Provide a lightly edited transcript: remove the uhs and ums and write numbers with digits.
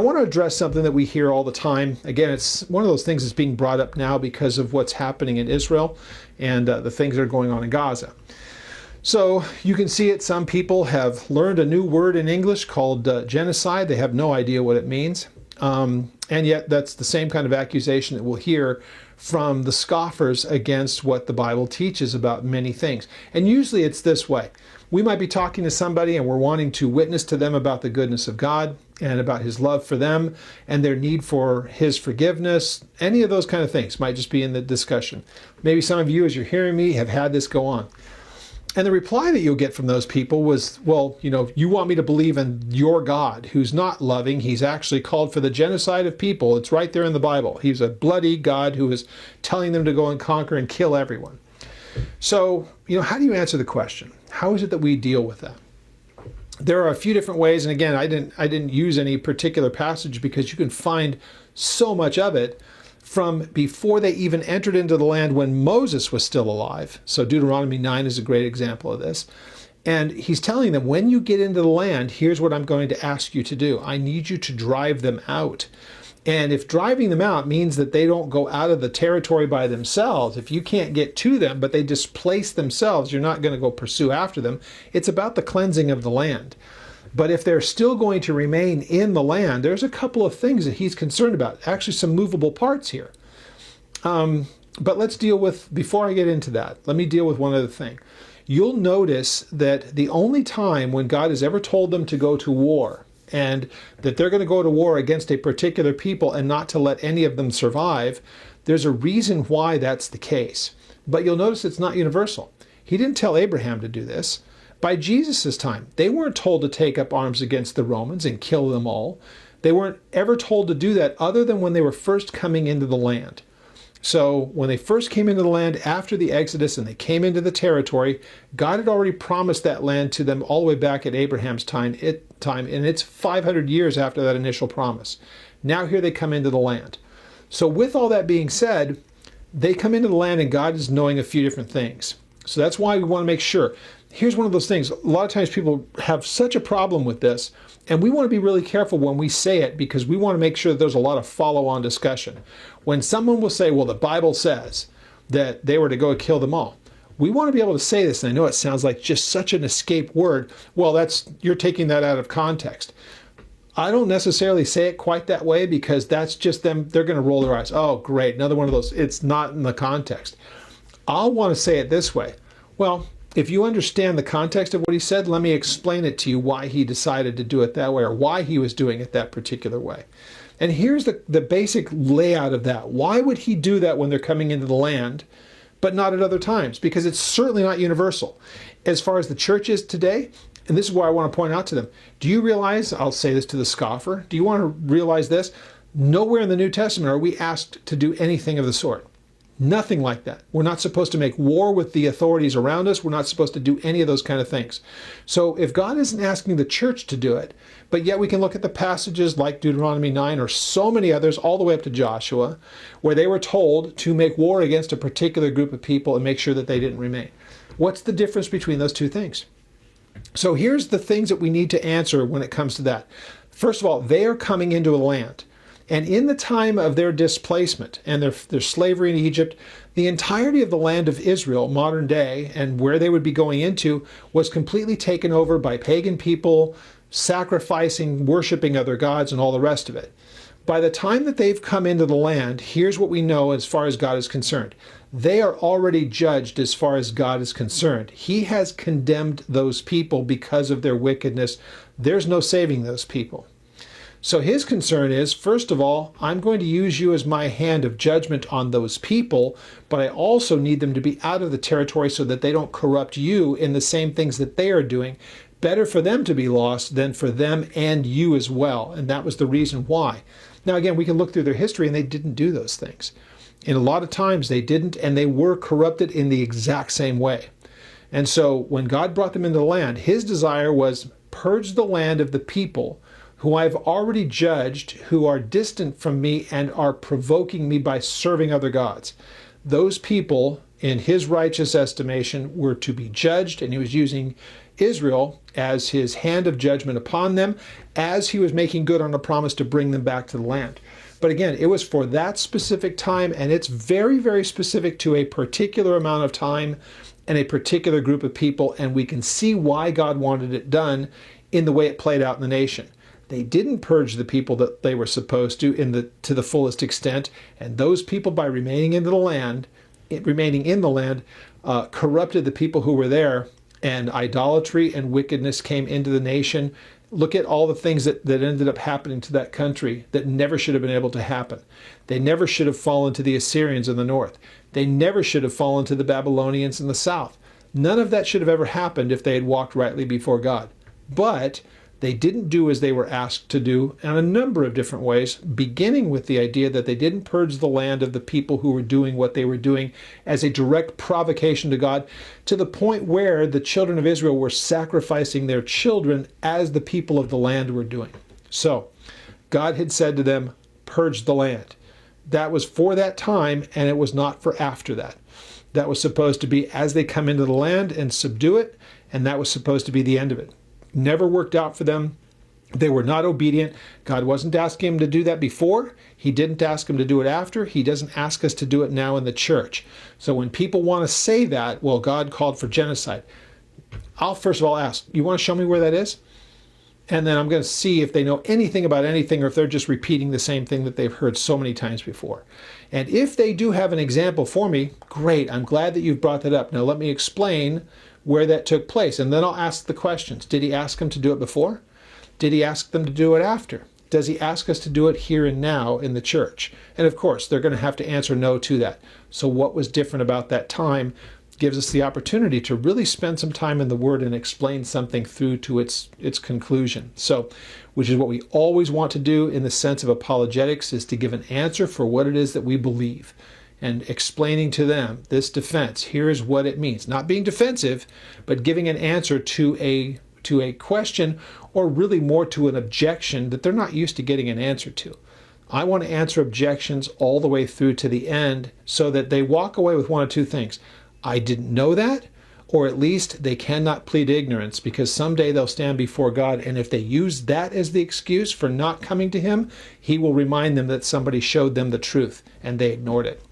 I want to address something that we hear all the time. Again, it's one of those things that's being brought up now because of what's happening in Israel and the things that are going on in Gaza. So you can see it. Some people have learned a new word in English called genocide. They have no idea what it means. And yet that's the same kind of accusation that we'll hear from the scoffers against what the Bible teaches about many things. And usually it's this way. We might be talking to somebody and we're wanting to witness to them about the goodness of God and about his love for them and their need for his forgiveness. Any of those kind of things might just be in the discussion. Maybe some of you, as you're hearing me, have had this go on. And the reply that you'll get from those people was, well, you want me to believe in your God, who's not loving. He's actually called for the genocide of people. It's right there in the Bible. He's a bloody God who is telling them to go and conquer and kill everyone. So, how do you answer the question? How is it that we deal with that? There are a few different ways. And again, I didn't use any particular passage because you can find so much of it from before they even entered into the land when Moses was still alive. So Deuteronomy 9 is a great example of this. And he's telling them, when you get into the land, here's what I'm going to ask you to do. I need you to drive them out. And if driving them out means that they don't go out of the territory by themselves, if you can't get to them, but they displace themselves, you're not going to go pursue after them. It's about the cleansing of the land. But if they're still going to remain in the land, there's a couple of things that he's concerned about. Actually, some movable parts here. But let's deal with, before I get into that, let me deal with one other thing. You'll notice that the only time when God has ever told them to go to war, and that they're going to go to war against a particular people and not to let any of them survive, there's a reason why that's the case. But you'll notice it's not universal. He didn't tell Abraham to do this. By Jesus' time, they weren't told to take up arms against the Romans and kill them all. They weren't ever told to do that other than when they were first coming into the land. So when they first came into the land after the Exodus and they came into the territory, God had already promised that land to them all the way back at Abraham's time, and it's 500 years after that initial promise. Now here they come into the land. So with all that being said, they come into the land and God is knowing a few different things. So that's why we want to make sure. Here's one of those things. A lot of times people have such a problem with this, and we want to be really careful when we say it because we want to make sure that there's a lot of follow-on discussion. When someone will say, well, the Bible says that they were to go kill them all, we want to be able to say this, and I know it sounds like just such an escape word. Well, you're taking that out of context. I don't necessarily say it quite that way because that's just them. They're going to roll their eyes. Oh, great. Another one of those. It's not in the context. I'll want to say it this way. Well, if you understand the context of what he said, let me explain it to you why he decided to do it that way or why he was doing it that particular way. And here's the basic layout of that. Why would he do that when they're coming into the land, but not at other times? Because it's certainly not universal. As far as the church is today, and this is why I want to point out to them, do you realize, I'll say this to the scoffer, do you want to realize this? Nowhere in the New Testament are we asked to do anything of the sort. Nothing like that. We're not supposed to make war with the authorities around us. We're not supposed to do any of those kind of things. So if God isn't asking the church to do it, but yet we can look at the passages like Deuteronomy 9 or so many others all the way up to Joshua, where they were told to make war against a particular group of people and make sure that they didn't remain. What's the difference between those two things? So here's the things that we need to answer when it comes to that. First of all, they are coming into a land. And in the time of their displacement and their slavery in Egypt, the entirety of the land of Israel, modern day, and where they would be going into, was completely taken over by pagan people, sacrificing, worshiping other gods, and all the rest of it. By the time that they've come into the land, here's what we know as far as God is concerned. They are already judged as far as God is concerned. He has condemned those people because of their wickedness. There's no saving those people. So his concern is, first of all, I'm going to use you as my hand of judgment on those people, but I also need them to be out of the territory so that they don't corrupt you in the same things that they are doing. Better for them to be lost than for them and you as well. And that was the reason why. Now, again, we can look through their history and they didn't do those things. And a lot of times they didn't, and they were corrupted in the exact same way. And so when God brought them into the land, his desire was purge the land of the people who I've already judged, who are distant from me and are provoking me by serving other gods. Those people, in his righteous estimation, were to be judged, and he was using Israel as his hand of judgment upon them as he was making good on a promise to bring them back to the land. But again, it was for that specific time, and it's very, very specific to a particular amount of time and a particular group of people, and we can see why God wanted it done in the way it played out in the nation. They didn't purge the people that they were supposed to to the fullest extent, and those people, by remaining in the land, corrupted the people who were there, and idolatry and wickedness came into the nation. Look at all the things that ended up happening to that country that never should have been able to happen. They never should have fallen to the Assyrians in the north. They never should have fallen to the Babylonians in the south. None of that should have ever happened if they had walked rightly before God. But they didn't do as they were asked to do in a number of different ways, beginning with the idea that they didn't purge the land of the people who were doing what they were doing as a direct provocation to God, to the point where the children of Israel were sacrificing their children as the people of the land were doing. So God had said to them, purge the land. That was for that time, and it was not for after that. That was supposed to be as they come into the land and subdue it, and that was supposed to be the end of it. Never worked out for them. They were not obedient. God wasn't asking them to do that before. He didn't ask them to do it after. He doesn't ask us to do it now in the church. So when people want to say that, well, God called for genocide, I'll first of all ask, you want to show me where that is? And then I'm going to see if they know anything about anything, or if they're just repeating the same thing that they've heard so many times before. And if they do have an example for me, great. I'm glad that you've brought that up. Now let me explain where that took place, and then I'll ask the questions. Did he ask them to do it before? Did he ask them to do it after? Does he ask us to do it here and now in the church? And of course, they're going to have to answer no to that. So what was different about that time gives us the opportunity to really spend some time in the Word and explain something through to its conclusion. So, which is what we always want to do in the sense of apologetics, is to give an answer for what it is that we believe, and explaining to them this defense. Here is what it means. Not being defensive, but giving an answer to a question, or really more to an objection that they're not used to getting an answer to. I want to answer objections all the way through to the end, so that they walk away with one of two things. I didn't know that, or at least they cannot plead ignorance, because someday they'll stand before God, and if they use that as the excuse for not coming to Him, He will remind them that somebody showed them the truth and they ignored it.